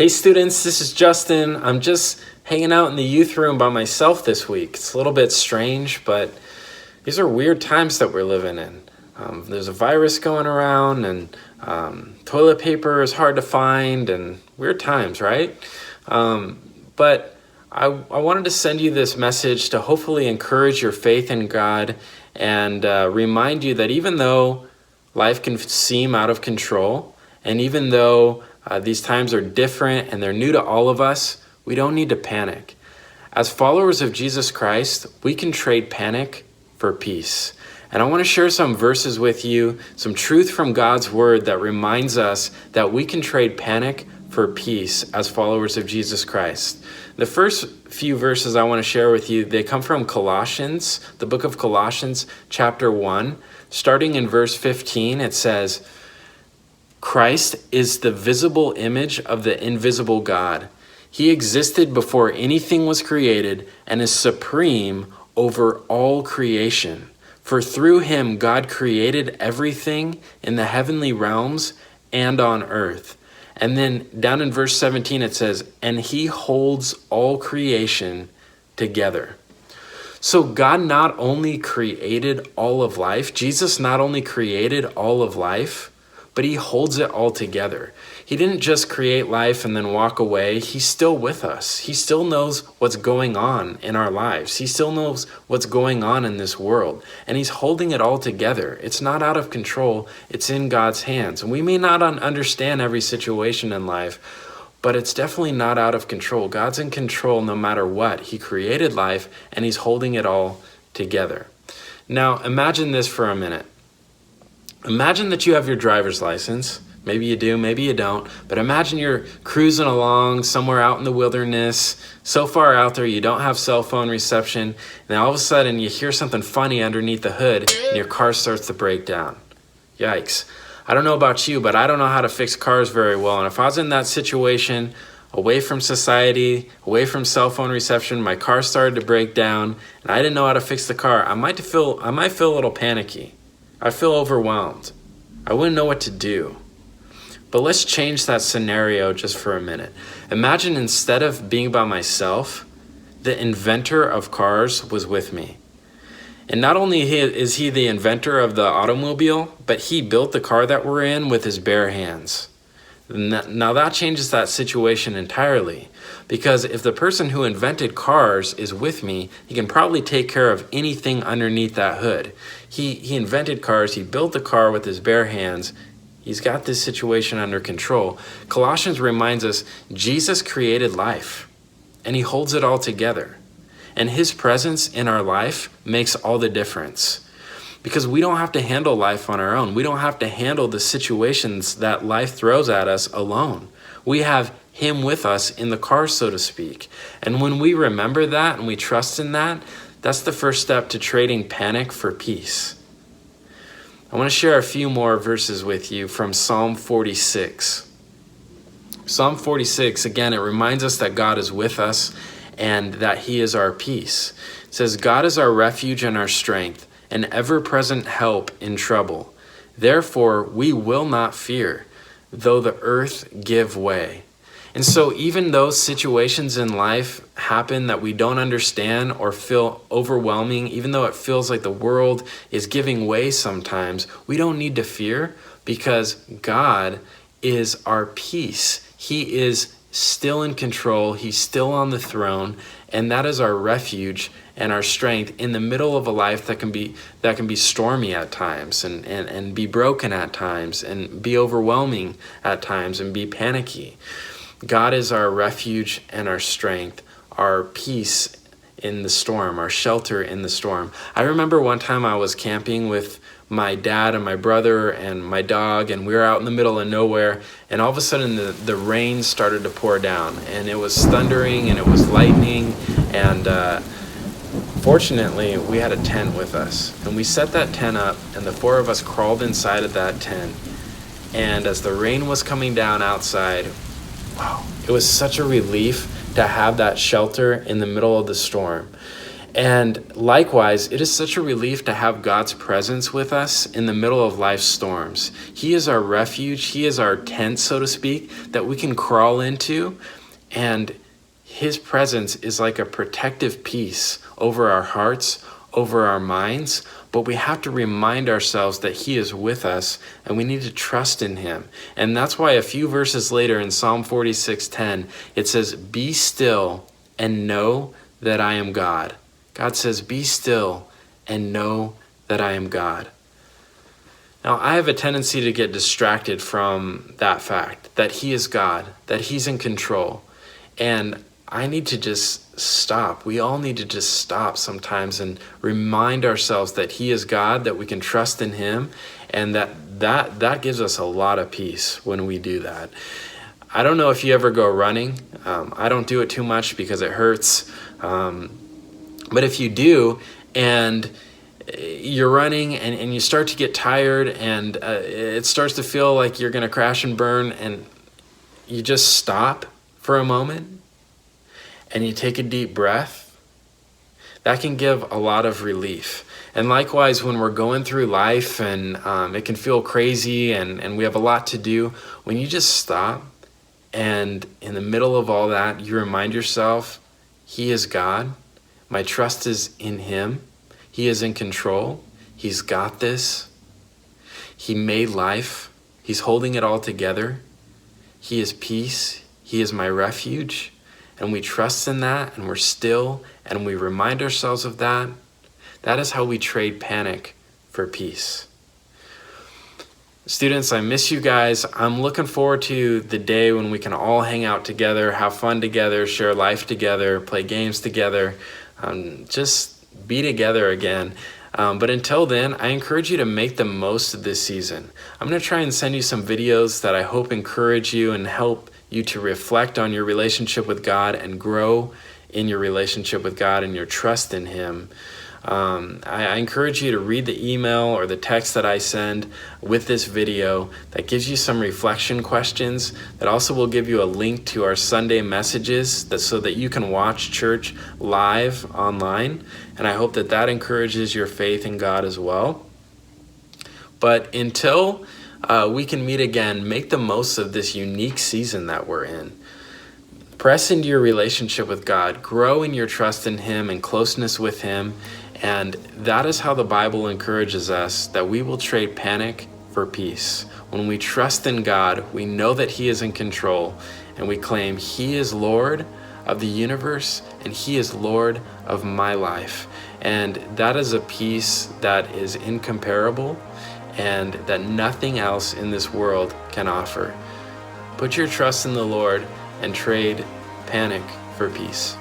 Hey students, this is Justin. I'm just hanging out in the youth room by myself this week. It's a little bit strange, but these are weird times that we're living in. There's a virus going around, and toilet paper is hard to find, and weird times, right? But I wanted to send you this message to hopefully encourage your faith in God and remind you that even though life can seem out of control, and even though these times are different and they're new to all of us, we don't need to panic. As followers of Jesus Christ, we can trade panic for peace. And I want to share some verses with you, some truth from God's word that reminds us that we can trade panic for peace as followers of Jesus Christ. The first few verses I want to share with you, they come from Colossians, the book of Colossians, chapter 1. Starting in verse 15, it says, Christ is the visible image of the invisible God. He existed before anything was created and is supreme over all creation. For through him God created everything in the heavenly realms and on earth. And then down in verse 17 it says, and he holds all creation together. So God not only created all of life, Jesus not only created all of life, but he holds it all together. He didn't just create life and then walk away. He's still with us. He still knows what's going on in our lives. He still knows what's going on in this world. And he's holding it all together. It's not out of control. It's in God's hands. And we may not understand every situation in life, but it's definitely not out of control. God's in control no matter what. He created life and he's holding it all together. Now, imagine this for a minute. Imagine that you have your driver's license. Maybe you do, maybe you don't. But imagine you're cruising along somewhere out in the wilderness, so far out there you don't have cell phone reception, and then all of a sudden you hear something funny underneath the hood and your car starts to break down. Yikes. I don't know about you, but I don't know how to fix cars very well. And if I was in that situation, away from society, away from cell phone reception, my car started to break down, and I didn't know how to fix the car, I might feel a little panicky. I feel overwhelmed. I wouldn't know what to do. But let's change that scenario just for a minute. Imagine instead of being by myself, the inventor of cars was with me. And not only is he the inventor of the automobile, but he built the car that we're in with his bare hands. Now that changes that situation entirely, because if the person who invented cars is with me, he can probably take care of anything underneath that hood. He invented cars, he built the car with his bare hands. He's got this situation under control. Colossians reminds us Jesus created life and he holds it all together. And his presence in our life makes all the difference. Because we don't have to handle life on our own. We don't have to handle the situations that life throws at us alone. We have him with us in the car, so to speak. And when we remember that and we trust in that, that's the first step to trading panic for peace. I want to share a few more verses with you from Psalm 46. Psalm 46, again, it reminds us that God is with us and that he is our peace. It says, God is our refuge and our strength, an ever-present help in trouble. Therefore, we will not fear, though the earth give way. And so even those situations in life happen that we don't understand or feel overwhelming, even though it feels like the world is giving way sometimes, we don't need to fear because God is our peace. He is still in control. He's still on the throne, and that is our refuge and our strength in the middle of a life that can be stormy at times and be broken at times and be overwhelming at times and be panicky. God is our refuge and our strength, our peace in the storm, our shelter in the storm. I remember one time I was camping with my dad and my brother and my dog, and we were out in the middle of nowhere, and all of a sudden the rain started to pour down, and it was thundering and it was lightning, and fortunately we had a tent with us, and we set that tent up, and the four of us crawled inside of that tent, and as the rain was coming down outside, wow, it was such a relief to have that shelter in the middle of the storm. And likewise, it is such a relief to have God's presence with us in the middle of life's storms. He is our refuge. He is our tent, so to speak, that we can crawl into. And his presence is like a protective peace over our hearts, over our minds. But we have to remind ourselves that he is with us, and we need to trust in him. And that's why a few verses later in Psalm 46:10, it says, "Be still and know that I am God." God says, "Be still and know that I am God." Now, I have a tendency to get distracted from that fact, that he is God, that he's in control. And I need to just stop. We all need to just stop sometimes and remind ourselves that he is God, that we can trust in him, and that gives us a lot of peace when we do that. I don't know if you ever go running. I don't do it too much because it hurts. But if you do, and you're running and you start to get tired, and it starts to feel like you're going to crash and burn, and you just stop for a moment and you take a deep breath, that can give a lot of relief. And likewise, when we're going through life and it can feel crazy and we have a lot to do, when you just stop and in the middle of all that, you remind yourself, he is God. My trust is in him. He is in control. He's got this. He made life. He's holding it all together. He is peace. He is my refuge. And we trust in that, and we're still, and we remind ourselves of that. That is how we trade panic for peace. Students, I miss you guys. I'm looking forward to the day when we can all hang out together, have fun together, share life together, play games together. Just be together again. But until then, I encourage you to make the most of this season. I'm going to try and send you some videos that I hope encourage you and help you to reflect on your relationship with God and grow in your relationship with God and your trust in him. I encourage you to read the email or the text that I send with this video that gives you some reflection questions, that also will give you a link to our Sunday messages so that you can watch church live online. And I hope that encourages your faith in God as well. But until we can meet again, make the most of this unique season that we're in. Press into your relationship with God, grow in your trust in him and closeness with him. And that is how the Bible encourages us, that we will trade panic for peace. When we trust in God, we know that he is in control, and we claim he is Lord of the universe and he is Lord of my life. And that is a peace that is incomparable and that nothing else in this world can offer. Put your trust in the Lord and trade panic for peace.